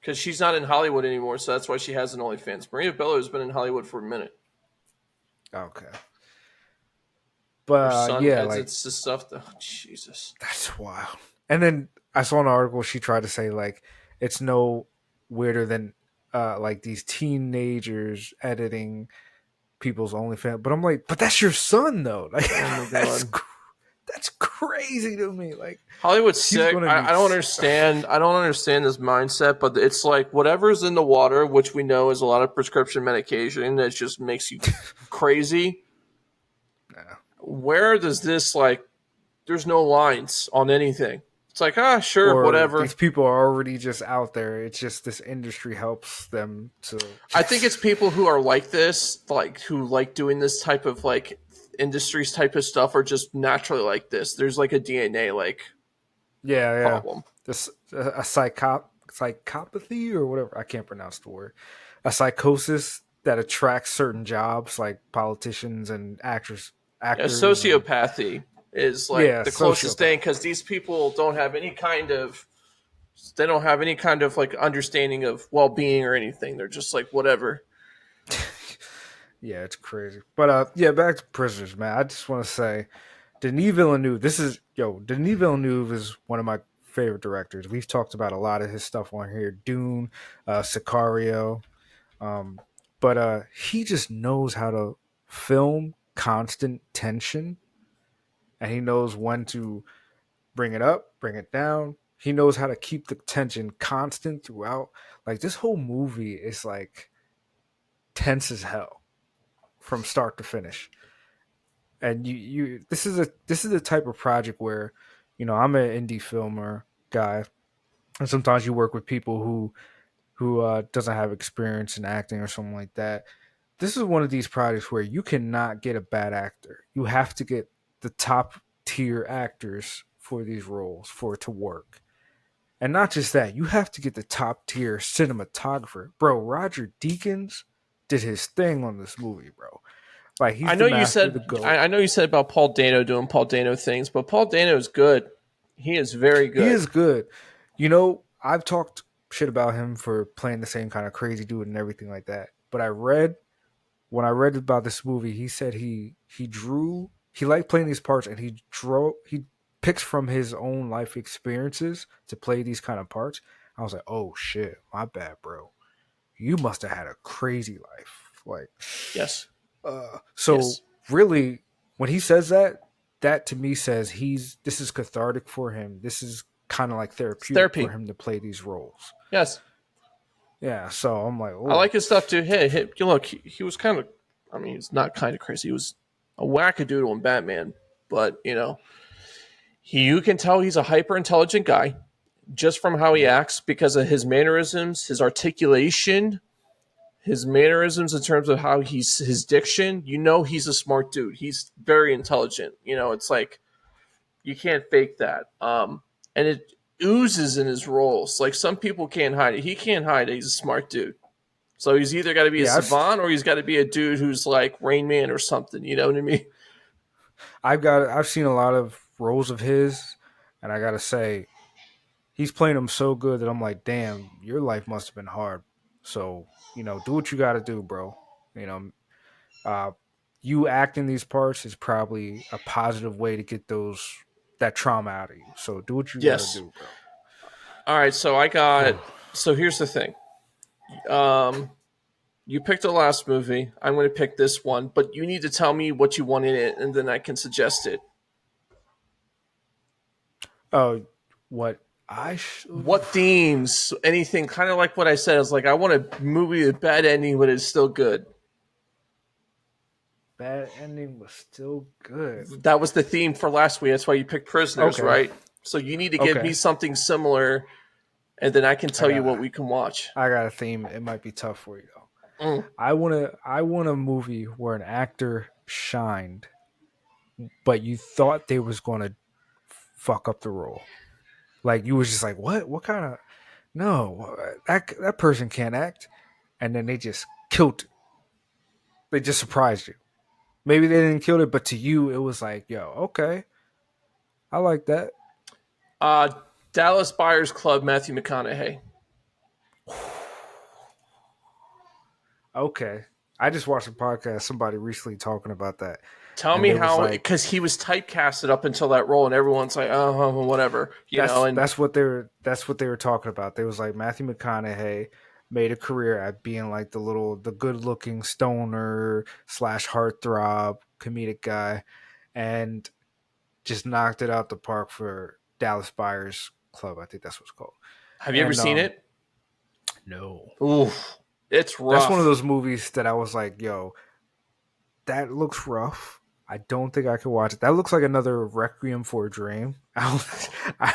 Because she's not in Hollywood anymore, so that's why she has an OnlyFans. Maria Bello has been in Hollywood for a minute. Okay. But Her son yeah, like edits the stuff. Oh, Jesus. that's wild. And then I saw an article. She tried to say like it's no weirder than like these teenagers editing people's OnlyFans. But I'm like, but that's your son though. Like Oh my that's god. that's crazy to me. Like Hollywood's he's sick. gonna I, need. I don't understand. I don't understand this mindset, but it's like whatever's in the water, which we know is a lot of prescription medication that just makes you crazy. Nah. Where does this like? There's no lines on anything. It's like sure, Or whatever. these people are already just out there. It's just this industry helps them to I think just it's people who are like this, like who like doing this type of like industries type of stuff, are just naturally like this. There's like a DNA like yeah, yeah. problem. This a psychopathy or whatever. I can't pronounce the word. A psychosis that attracts certain jobs like politicians and Yeah, actors and sociopathy is like yeah, the closest thing sociopath. because these people don't have any kind of they don't have any kind of like understanding of well being or anything. They're just like whatever. Yeah, it's crazy. But yeah, back to Prisoners, man. I just want to say, Denis Villeneuve. Denis Villeneuve is one of my favorite directors. We've talked about a lot of his stuff on here, Dune, Sicario. Um, but he just knows how to film constant tension, and he knows when to bring it up, bring it down. He knows how to keep the tension constant throughout. Like this whole movie is like tense as hell from start to finish. And this is a type of project where, I'm an indie filmer guy, and sometimes you work with people who doesn't have experience in acting or something like that. This is one of these projects where you cannot get a bad actor. You have to get the top tier actors for these roles for it to work. And not just that, you have to get the top tier cinematographer. Bro, Roger Deakins did his thing on this movie, bro. Like I he's the know you master, said the goat. I know you said about Paul Dano doing Paul Dano things, but Paul Dano is good. He is very He good. is good. You know, I've talked shit about him for playing the same kind of crazy dude and everything like that. But when I read about this movie, he said he liked playing these parts and he picks from his own life experiences to play these kind of parts. I was like, oh shit, my bad, bro. You must have had a crazy life. Like, Yes. so Yes. really, when he says that, that to me says this is cathartic for him. This is kind of like It's therapeutic for therapy. him to play these roles. Yes. Yeah, so I'm like, I oh, like his stuff too. Hey, look, he was kind of, I mean, he's not kind of crazy. He was a wackadoodle in Batman, but you can tell he's a hyper intelligent guy just from how he yep. acts because of his mannerisms, his articulation, his mannerisms in terms of how his diction. He's a smart dude. He's very intelligent. It's like you can't fake that. And it oozes in his roles. Like some people can't hide it. He can't hide it. He's a smart dude. So he's either got to be a Yeah, savant or he's got to be a dude who's like Rain Man or something. You know what I mean? I've seen a lot of roles of his, and I gotta say, he's playing them so good that I'm like, damn, your life must have been hard. So do what you got to do, bro. You know, uh, you acting these parts is probably a positive way to get that trauma out of you. So do what you got to Yes. do, bro. All right. So I got. So here's the thing. Um, you picked the last movie. I'm going to pick this one, but you need to tell me what you want in it, and then I can suggest it. Oh, what What themes? Anything? Kind of like what I said. Is like I want a movie with bad ending, but it's still good. bad ending was still good. That was the theme for last week. That's why you picked Prisoners, Okay, right? So you need to give me okay. something similar, and then I can I tell you got what we can watch. I got a theme. It might be tough for you though. Mm. I want a movie where an actor shined, but you thought they was gonna fuck up the role. Like you was just like, what? What kind of no? That person can't act, and then they just killed it. They just surprised you. Maybe they didn't kill it, but to you it was like, yo, okay, I like that. Uh, Dallas Buyers Club, Matthew McConaughey. Okay, I just watched a podcast. Somebody recently talking about that, Tell and me they was how, like, because he was typecasted up until that role, and everyone's like, oh, whatever, and that's what they were talking about. They was like Matthew McConaughey made a career at being like the good looking stoner slash heartthrob comedic guy, and just knocked it out the park for Dallas Buyers Club. I think that's what it's called. have you ever And seen it? no, Oof, it's that's one of rough. those movies that I was like, yo, that looks rough. I don't think I could watch it. That looks like another Requiem for a Dream. That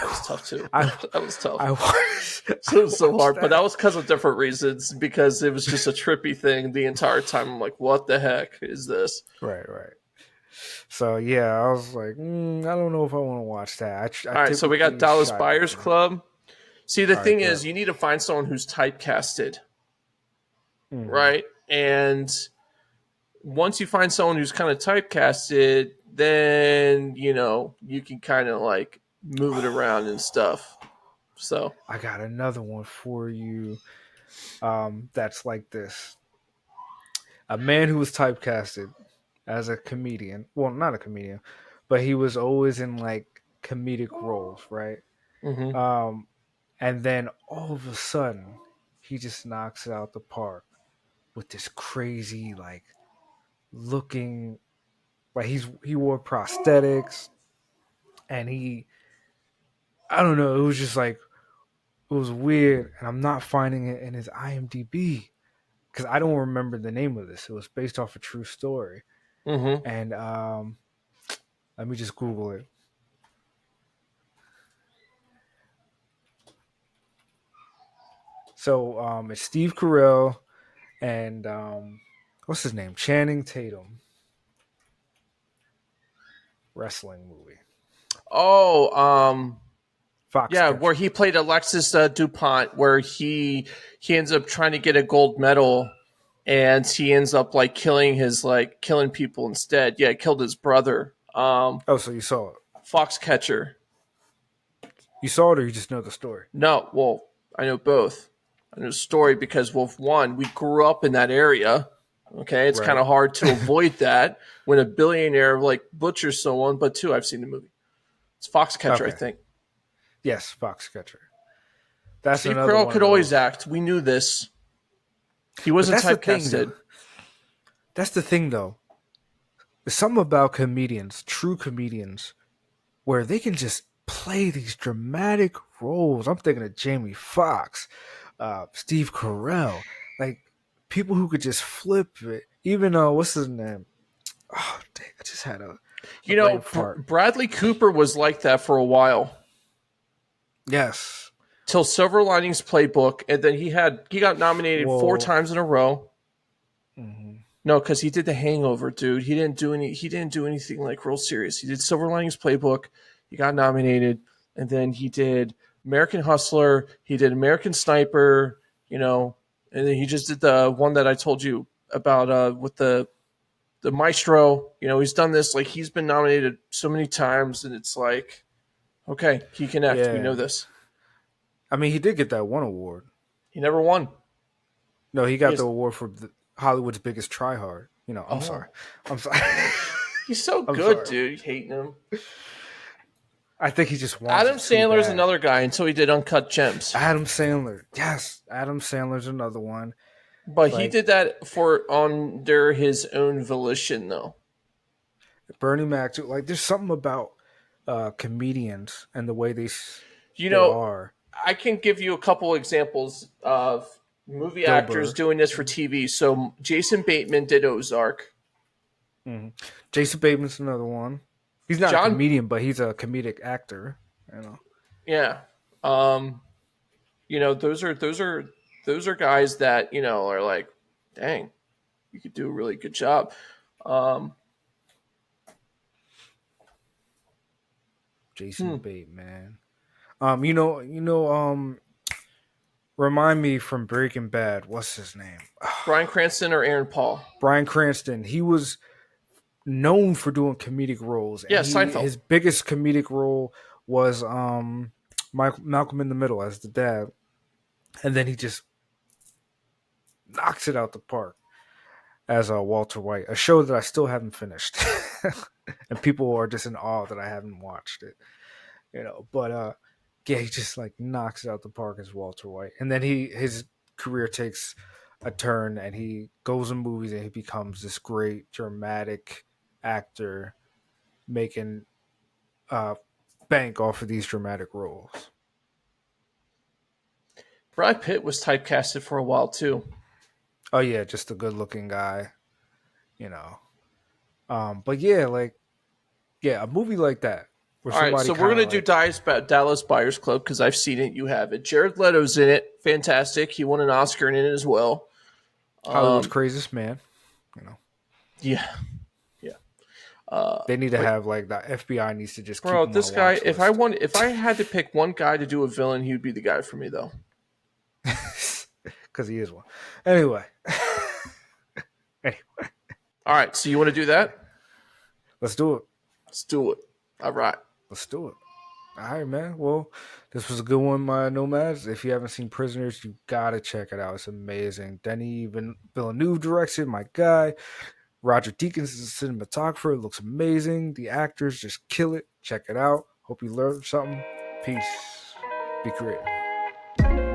was tough too. I, That was tough. I watched, So it was so watched hard, but that. that was because of different reasons. Because it was just a trippy thing the entire time. I'm like, what the heck is this? Right, right. So yeah, I was like, I don't know if I want to watch that. I All right, so we got typically Dallas shy away Buyers from it. Club. See, the All right, thing good. is, you need to find someone who's typecasted, Mm-hmm. right? And once you find someone who's kind of typecasted, then you can kind of like move it around and stuff. So, I got another one for you. That's like this: a man who was typecasted as a comedian. Well, not a comedian, but he was always in like comedic roles, right? hmm Um, and then all of a sudden, he just knocks it out the park with this crazy, like looking like he wore prosthetics and I don't know, it was just like it was weird, and I'm not finding it in his IMDb because I don't remember the name of this. It was based off a true story, hmm and let me just Google it. So it's Steve Carell and what's his name? Channing Tatum. Wrestling movie. Oh, yeah, where Foxcatcher. he played Alexis Dupont, where he ends up trying to get a gold medal, and he ends up like killing people instead. Yeah, killed his brother. Oh, so you saw it. Foxcatcher. You saw it, or you just know the story? No, well, I know both. I know the story because, well, one, we grew up in that area. Okay, it's kind Right. of hard to avoid that when a billionaire like butchers someone. But two, I've seen the movie. It's Foxcatcher, I Okay. think. Yes, Foxcatcher. That's Steve another Carell one could of always those. act. We knew this. He But wasn't that's the thing, though. typecasted. That's the thing, though. There's something about comedians, true comedians, where they can just play these dramatic roles. I'm thinking of Jamie Foxx, Steve Carell, like people who could just flip it. Even what's his name? Oh, dang, I just had a You brain know, fart. Bradley Cooper was like that for a while Yes. till Silver Linings Playbook, and then he got nominated four Well, times in a row. mhm. No, because he did The Hangover, dude. He didn't do any. He didn't do anything like real serious. He did Silver Linings Playbook. He got nominated, and then he did American Hustler. He did American Sniper. You know, and then he just did the one that I told you about with the Maestro. You know, he's done this. Like he's been nominated so many times, and it's like, okay, he can act. We know Yeah. this. I mean, he did get that one award. He never won. No, he He got the has, award for Hollywood's biggest tryhard. I'm sorry. oh, I'm sorry. he's so I'm good, sorry. dude. Hating him. I think he just wants Adam it too Sandler's bad. another guy until he did Uncut Gems. Adam Sandler. Yes, Adam Sandler's another one. But he Like did that for under his own volition, though. Bernie Mac too. Like there's something about comedians and the way You they know, are. I can give you a couple examples of movie Bill actors Burr. doing this for TV. So Jason Bateman did Ozark. Hmm. Jason Bateman's another one. He's not a John, comedian, but he's a comedic actor. You know. yeah, um, you know those are guys that are like, dang, you could do a really good job. Um, Jason hmm. Bateman. Remind me from Breaking Bad. What's his name? Bryan Cranston or Aaron Paul? Bryan Cranston. He was known for doing comedic roles, and Yeah, he Seinfeld. his biggest comedic role was Malcolm in the Middle as the dad, and then he just knocks it out the park as Walter White, a show that I still haven't finished, and people are just in awe that I haven't watched it. But yeah, he just like knocks it out the park as Walter White, and then his career takes a turn, and he goes in movies, and he becomes this great dramatic actor, making uh, bank off of these dramatic roles. Brad Pitt was typecasted for a while too. Oh yeah, just a good looking guy, you know. But yeah, like yeah, a movie like that where All right, somebody so we're kind of gonna do like Dallas Buyers Club because I've seen it. You have it. Jared Leto's in it. Fantastic. He won an Oscar in it as well. Hollywood's Um, craziest man, you know. yeah, yeah. They need to But have like the FBI needs to just keep bro, him on a this guy. watch list If I had to pick one guy to do a villain, he would be the guy for me, though. because he is one. Anyway, anyway, All right, so you want to do that? let's do it. Let's do it. All right. Let's do it. All right, man. Well, this was a good one, my nomads. If you haven't seen Prisoners, you gotta check it out. It's amazing. Villeneuve directs it. My guy, Roger Deakins is a cinematographer. It looks amazing. The actors just kill it. Check it out. Hope you learned something. Peace. Be creative.